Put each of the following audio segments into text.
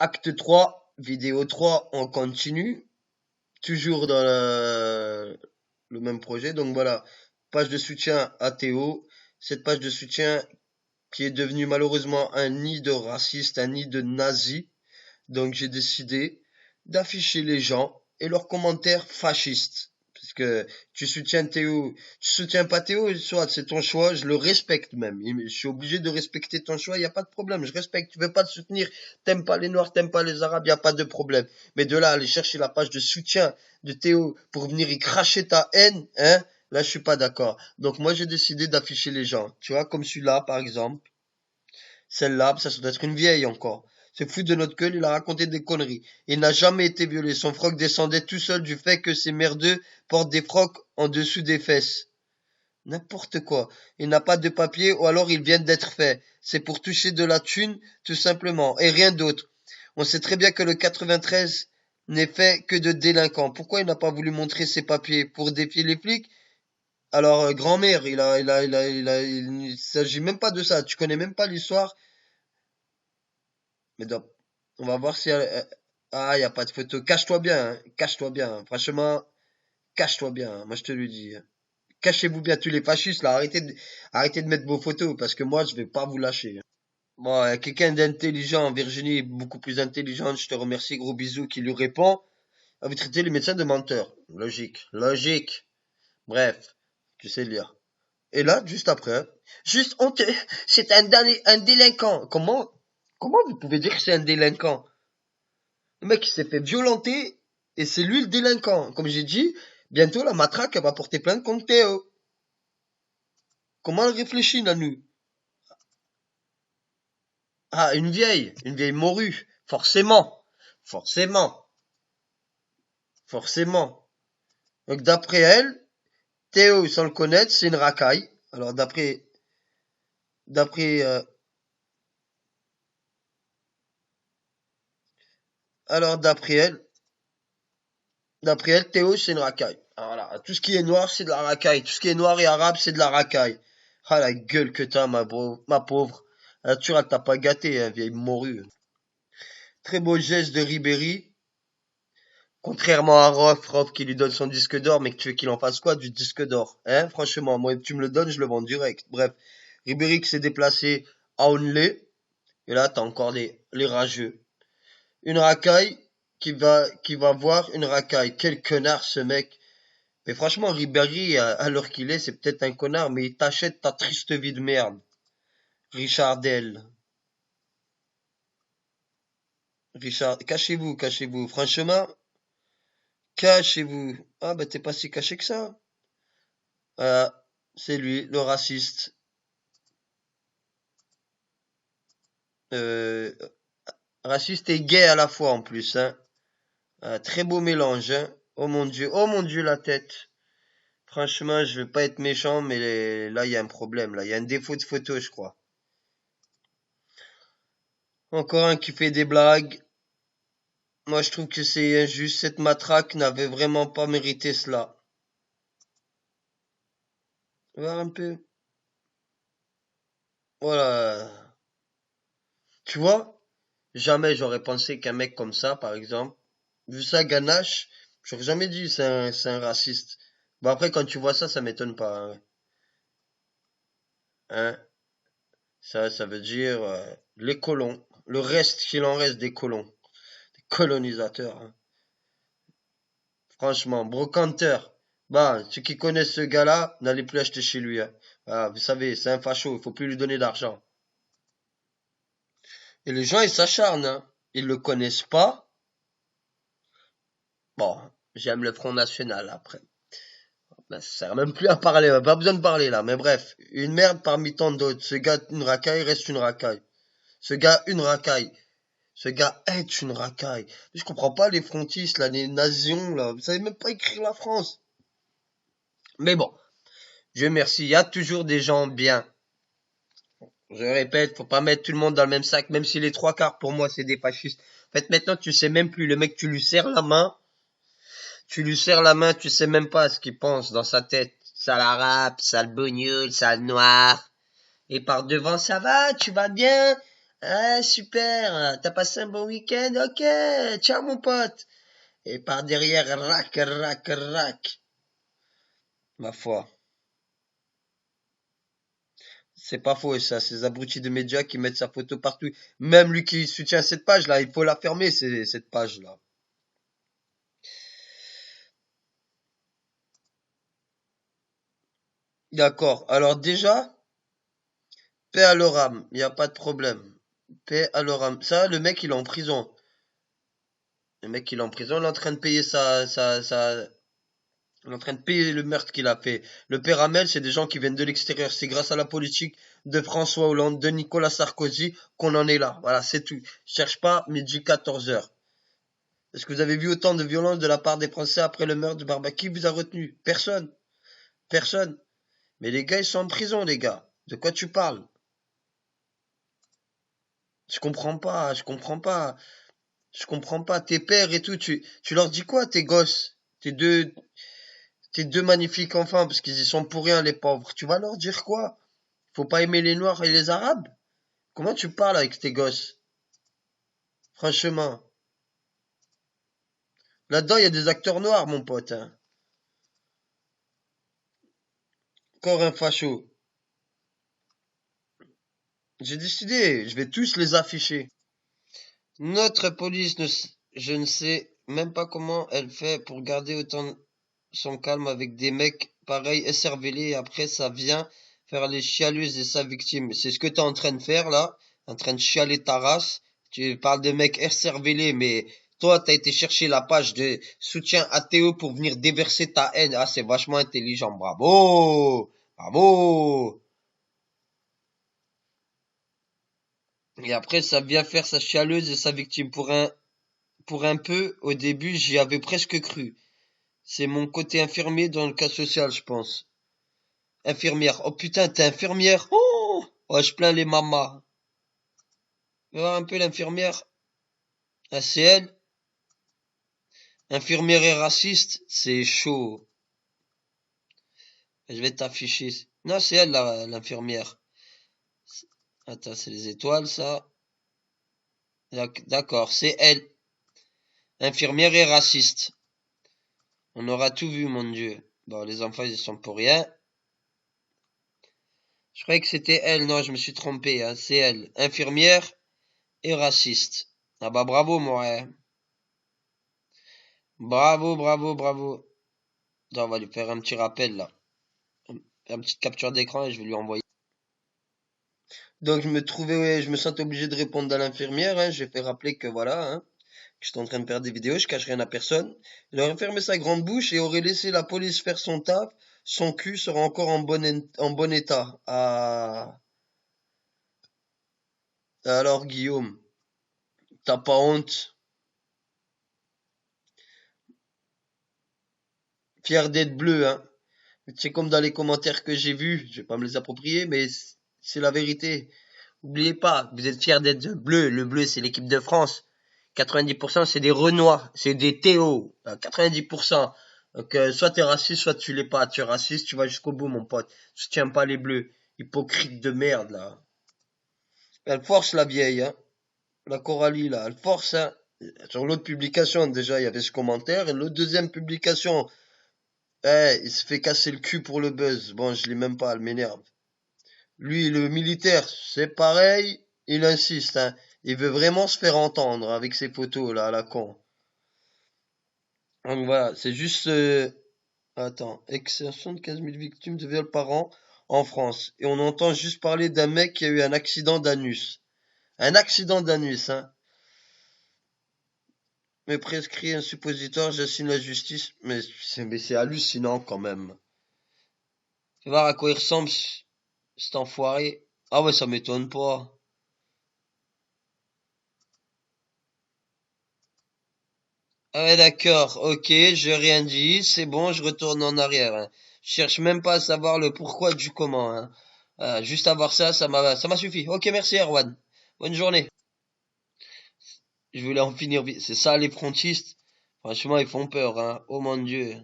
Acte 3, vidéo 3, on continue. Toujours dans le même projet. Donc voilà, page de soutien à Théo. Cette page de soutien qui est devenue malheureusement un nid de racistes, un nid de nazis. Donc j'ai décidé d'afficher les gens et leurs commentaires fascistes. Parce que tu soutiens Théo, tu soutiens pas Théo, soit c'est ton choix, je le respecte même. Je suis obligé de respecter ton choix, il n'y a pas de problème, je respecte. Tu veux pas te soutenir, t'aimes pas les Noirs, t'aimes pas les Arabes, il n'y a pas de problème. Mais de là, aller chercher la page de soutien de Théo pour venir y cracher ta haine, hein, là je suis pas d'accord. Donc moi j'ai décidé d'afficher les gens. Tu vois, comme celui-là par exemple. Celle-là, ça doit être une vieille encore. Ce fou de notre gueule, il a raconté des conneries. Il n'a jamais été violé. Son froc descendait tout seul du fait que ces merdeux portent des frocs en dessous des fesses. N'importe quoi. Il n'a pas de papier ou alors ils viennent d'être faits. C'est pour toucher de la thune, tout simplement, et rien d'autre. On sait très bien que le 93 n'est fait que de délinquants. Pourquoi il n'a pas voulu montrer ses papiers? Pour défier les flics? Alors, grand-mère, il s'agit même pas de ça. Tu connais même pas l'histoire. Mais on va voir si ah, y a pas de photo. Cache-toi bien, hein. Cache-toi bien, hein. Franchement, cache-toi bien, hein. Moi, je te le dis, hein. Cachez-vous bien tous les fascistes, là. Arrêtez de mettre vos photos, parce que moi, je vais pas vous lâcher, hein. Bon, quelqu'un d'intelligent, Virginie est beaucoup plus intelligente, je te remercie, gros bisous, qui lui répond. Ah, vous traitez les médecins de menteurs. Logique, logique. Bref, tu sais lire. Et là, juste après, juste honteux, c'est un délinquant. Comment vous pouvez dire que c'est un délinquant? Le mec, il s'est fait violenter et c'est lui le délinquant. Comme j'ai dit, bientôt la matraque, elle va porter plainte contre Théo. Comment elle réfléchit, Nanou? Ah, une vieille morue. Forcément. Forcément. Forcément. Donc d'après elle, Théo, sans le connaître, c'est une racaille. Alors d'après, alors d'après elle, Théo, c'est une racaille. Alors voilà, tout ce qui est noir, c'est de la racaille. Tout ce qui est noir et arabe, c'est de la racaille. Ah la gueule que t'as, ma pauvre. Tu t'as pas gâté, hein, vieille morue. Très beau geste de Ribéry. Contrairement à Rof qui lui donne son disque d'or, mais que tu veux qu'il en fasse quoi du disque d'or? Hein, franchement, moi, tu me le donnes, je le vends direct. Bref, Ribéry qui s'est déplacé à Onley. Et là, t'as encore les rageux. Une racaille qui va voir une racaille. Quel connard, ce mec. Mais franchement, Ribéry, à l'heure qu'il est, c'est peut-être un connard, mais il t'achète ta triste vie de merde. Richardel. Richard, cachez-vous, cachez-vous. Franchement, cachez-vous. Ah, bah, t'es pas si caché que ça. Voilà. C'est lui, le raciste. Euh, raciste et gay à la fois, en plus, hein. Très beau mélange, hein. Oh mon Dieu, la tête. Franchement, je vais pas être méchant, mais là, il y a un problème, là. Il y a un défaut de photo, je crois. Encore un qui fait des blagues. Moi, je trouve que c'est injuste. Cette matraque n'avait vraiment pas mérité cela. Voir un peu. Voilà. Tu vois, jamais j'aurais pensé qu'un mec comme ça, par exemple, vu sa ganache, j'aurais jamais dit c'est un raciste. Bon après, quand tu vois ça, ça m'étonne pas, hein. Hein. Ça veut dire les colons, le reste qu'il en reste des colons, des colonisateurs, hein. Franchement, brocanteur. Bah, ceux qui connaissent ce gars-là, n'allez plus acheter chez lui, hein. Ah, vous savez, c'est un facho, il faut plus lui donner d'argent. Et les gens, ils s'acharnent, hein. Ils le connaissent pas. Bon, j'aime le Front National après. Ben, ça sert même plus à parler, pas besoin de parler là. Mais bref, une merde parmi tant d'autres. Ce gars, une racaille, reste une racaille. Ce gars, une racaille. Ce gars est une racaille. Je comprends pas les frontistes là, les nations là. Vous savez même pas écrire la France. Mais bon, Dieu merci, il y a toujours des gens bien. Je répète, faut pas mettre tout le monde dans le même sac, même si les trois quarts pour moi c'est des fascistes. En fait, maintenant tu sais même plus. Le mec, tu lui serres la main. Tu lui serres la main, tu sais même pas ce qu'il pense dans sa tête. Sale arabe, sale bougnoule, sale noir. Et par devant, ça va, tu vas bien? Ah, super, t'as passé un bon week-end? Ok, ciao mon pote. Et par derrière, rac, rac, rac. Ma foi, c'est pas faux ça, ces abrutis de médias qui mettent sa photo partout. Même lui qui soutient cette page-là, il faut la fermer, cette page-là. D'accord, alors déjà, paix à leur âme, y a pas de problème. Paix à leur âme. Ça, le mec, il est en prison. Le mec, il est en prison, il est en train de payer il est en train de payer le meurtre qu'il a fait. Le père Hamel, c'est des gens qui viennent de l'extérieur. C'est grâce à la politique de François Hollande, de Nicolas Sarkozy qu'on en est là. Voilà, c'est tout. Je cherche pas midi 14 heures. Est-ce que vous avez vu autant de violence de la part des Français après le meurtre de Barba? Qui vous a retenu? Personne. Personne. Mais les gars, ils sont en prison, les gars. De quoi tu parles? Je comprends pas, je comprends pas. Je comprends pas. Tes pères et tout, tu leur dis quoi, tes gosses? Tes deux magnifiques enfants, parce qu'ils y sont pour rien, les pauvres. Tu vas leur dire quoi? Faut pas aimer les Noirs et les Arabes? Comment tu parles avec tes gosses? Franchement. Là-dedans, il y a des acteurs noirs, mon pote, hein. Encore un facho. J'ai décidé, je vais tous les afficher. Notre police, je ne sais même pas comment elle fait pour garder autant son calme avec des mecs pareils, écervelés, et après ça vient faire les chialeuses de sa victime. C'est ce que t'es en train de faire là, en train de chialer ta race. Tu parles de mecs écervelés, mais toi t'as été chercher la page de soutien à Théo pour venir déverser ta haine. Ah, c'est vachement intelligent, bravo! Bravo! Et après ça vient faire sa chialeuse et sa victime. Pour un peu, au début, j'y avais presque cru. C'est mon côté infirmier dans le cas social, je pense. Infirmière. Oh putain, t'es infirmière? Oh! Oh, je plains les mamas. Tu vois un peu l'infirmière? Ah, c'est elle? Infirmière et raciste? C'est chaud. Je vais t'afficher. Non, c'est elle, l'infirmière. Attends, c'est les étoiles, ça. D'accord, c'est elle. Infirmière et raciste. On aura tout vu, mon Dieu. Bon, les enfants, ils sont pour rien. Je croyais que c'était elle. Non, je me suis trompé, hein. C'est elle. Infirmière et raciste. Ah bah bravo, moi, hein. Bravo, bravo, bravo. Attends, on va lui faire un petit rappel, là. Faire une petite capture d'écran et je vais lui envoyer. Donc ouais, je me sentais obligé de répondre à l'infirmière, hein. J'ai fait rappeler que voilà, hein, que j'étais en train de faire des vidéos, je cache rien à personne. Il aurait fermé sa grande bouche et aurait laissé la police faire son taf. Son cul sera encore en bon état. Ah, alors Guillaume, t'as pas honte? Fier d'être bleu, hein. C'est comme dans les commentaires que j'ai vus, je vais pas me les approprier, mais c'est la vérité. Oubliez pas, vous êtes fiers d'être bleu. Le bleu, c'est l'équipe de France. 90% c'est des Renois, c'est des Théo. 90%. Donc, soit t'es raciste, soit tu l'es pas. Tu es raciste, tu vas jusqu'au bout, mon pote. Je tiens pas les bleus. Hypocrite de merde, là. Elle force la vieille, hein. La Coralie, là. Elle force, hein. Sur l'autre publication, déjà, il y avait ce commentaire. Et l'autre deuxième publication, il se fait casser le cul pour le buzz. Bon, je l'ai même pas, elle m'énerve. Lui, le militaire, c'est pareil, il insiste, hein. Il veut vraiment se faire entendre avec ses photos là à la con. Donc voilà, c'est juste attends, 75 000 victimes de viol par an en France. Et on entend juste parler d'un mec qui a eu un accident d'anus. Un accident d'anus, hein. Mais prescrit un suppositoire, j'assigne la justice. Mais c'est hallucinant quand même. Tu vas voir à quoi il ressemble cet enfoiré. Ah ouais, ça m'étonne pas. Ah ouais, d'accord, ok, j'ai rien dit, c'est bon, je retourne en arrière, hein. Je cherche même pas à savoir le pourquoi du comment, hein. Juste avoir ça, ça m'a suffi. Ok, merci Erwan. Bonne journée. Je voulais en finir vite. C'est ça les frontistes. Franchement, ils font peur, hein. Oh mon Dieu.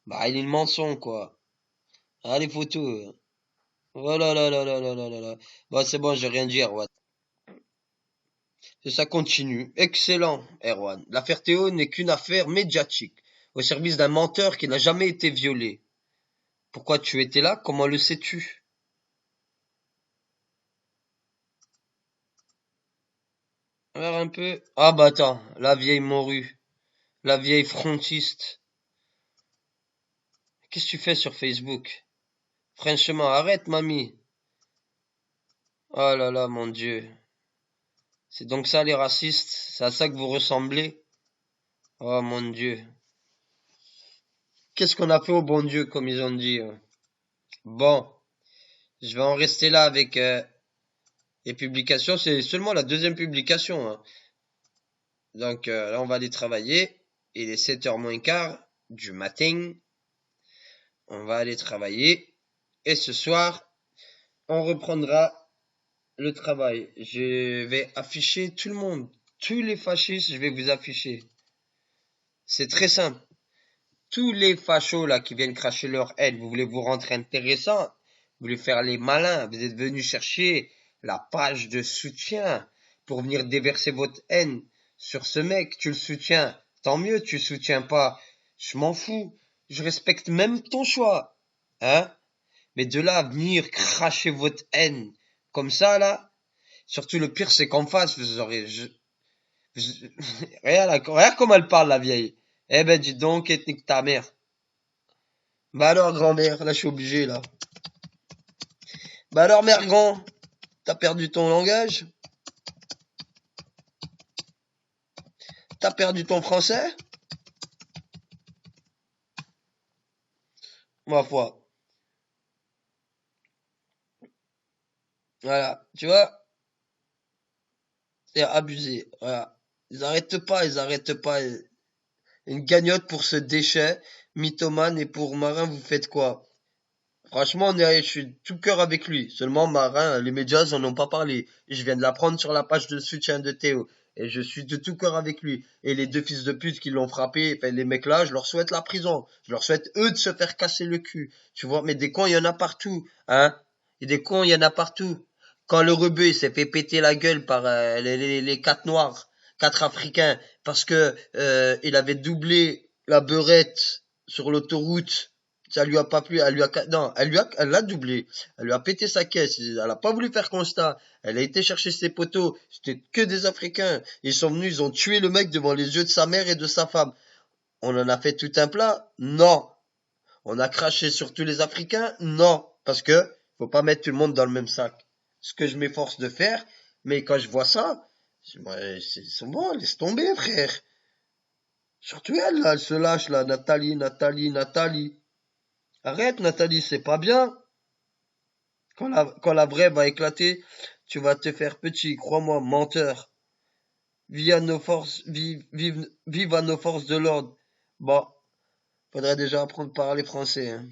Bah, il est le mensonge, quoi. Ah, les photos. Oh là là là là là là là là. Bon, c'est bon, j'ai rien dit, Erwan. Et ça continue. Excellent, Erwan. L'affaire Théo n'est qu'une affaire médiatique, au service d'un menteur qui n'a jamais été violé. Pourquoi tu étais là? Comment le sais-tu? Alors un peu. Ah bah attends, la vieille morue, la vieille frontiste. Qu'est-ce que tu fais sur Facebook? Franchement, arrête, mamie. Oh là là, mon Dieu. C'est donc ça les racistes? C'est à ça que vous ressemblez? Oh mon Dieu. Qu'est-ce qu'on a fait au bon Dieu, comme ils ont dit, hein. Bon, je vais en rester là avec les publications. C'est seulement la deuxième publication, hein. Donc là, on va aller travailler. Il est 7h moins quart du matin. On va aller travailler. Et ce soir, on reprendra le travail. Je vais afficher tout le monde. Tous les fascistes, je vais vous afficher. C'est très simple. Tous les fachos là qui viennent cracher leur haine, vous voulez vous rendre intéressant, vous voulez faire les malins, vous êtes venus chercher la page de soutien pour venir déverser votre haine sur ce mec, tu le soutiens, tant mieux, tu le soutiens pas, je m'en fous, je respecte même ton choix, hein, mais de là à venir cracher votre haine comme ça là, surtout le pire c'est qu'en face vous aurez, regarde comment elle parle la vieille, eh ben dis donc, ethnique ta mère. Bah alors, grand-mère, là je suis obligé là. Bah alors, mère grand, t'as perdu ton langage? T'as perdu ton français? Ma foi. Voilà, tu vois, c'est abusé. Voilà. Ils arrêtent pas. Une cagnotte pour ce déchet, mythomane, et pour Marin, vous faites quoi? Franchement, je suis tout cœur avec lui. Seulement, Marin, les médias en ont pas parlé. Je viens de l'apprendre sur la page de soutien de Théo. Et je suis de tout cœur avec lui. Et les deux fils de pute qui l'ont frappé, enfin, les mecs là, je leur souhaite la prison. Je leur souhaite eux de se faire casser le cul. Tu vois, mais des cons, il y en a partout, hein. Et des cons, il y en a partout. Quand le rebeu il s'est fait péter la gueule par les quatre noirs, quatre africains, parce que il avait doublé la beurette sur l'autoroute, ça lui a pas plu, non, elle l'a doublé, elle lui a pété sa caisse, elle a pas voulu faire constat, elle a été chercher ses poteaux, c'était que des Africains, ils sont venus, ils ont tué le mec devant les yeux de sa mère et de sa femme. On en a fait tout un plat? Non. On a craché sur tous les Africains? Non. Parce que, faut pas mettre tout le monde dans le même sac. Ce que je m'efforce de faire, mais quand je vois ça, ils sont bons, laisse tomber, frère. Surtout elle, là, elle se lâche, là, Nathalie. Arrête, Nathalie, c'est pas bien. Quand la vraie va éclater, tu vas te faire petit, crois-moi, menteur. Vive à nos forces de l'ordre. Bon, faudrait déjà apprendre à parler français, hein.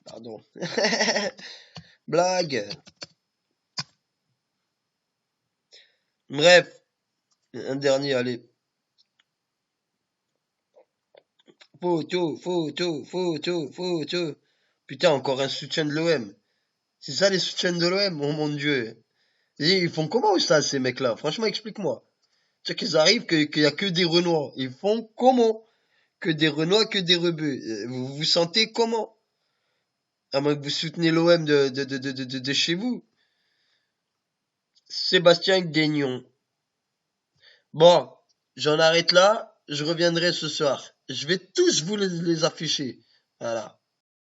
Pardon. Blague. Bref, un dernier, allez. Photo. Putain, encore un soutien de l'OM. C'est ça les soutiens de l'OM, oh mon Dieu. Et ils font comment ça, ces mecs-là? Franchement, explique-moi. Tu sais qu'ils arrivent, qu'il y a que des Renois. Ils font comment? Que des Renois, que des rebeux. Vous vous sentez comment? À moins que vous soutenez l'OM de chez vous. Sébastien Guignon. Bon, j'en arrête là. Je reviendrai ce soir. Je vais tous vous les afficher. Voilà.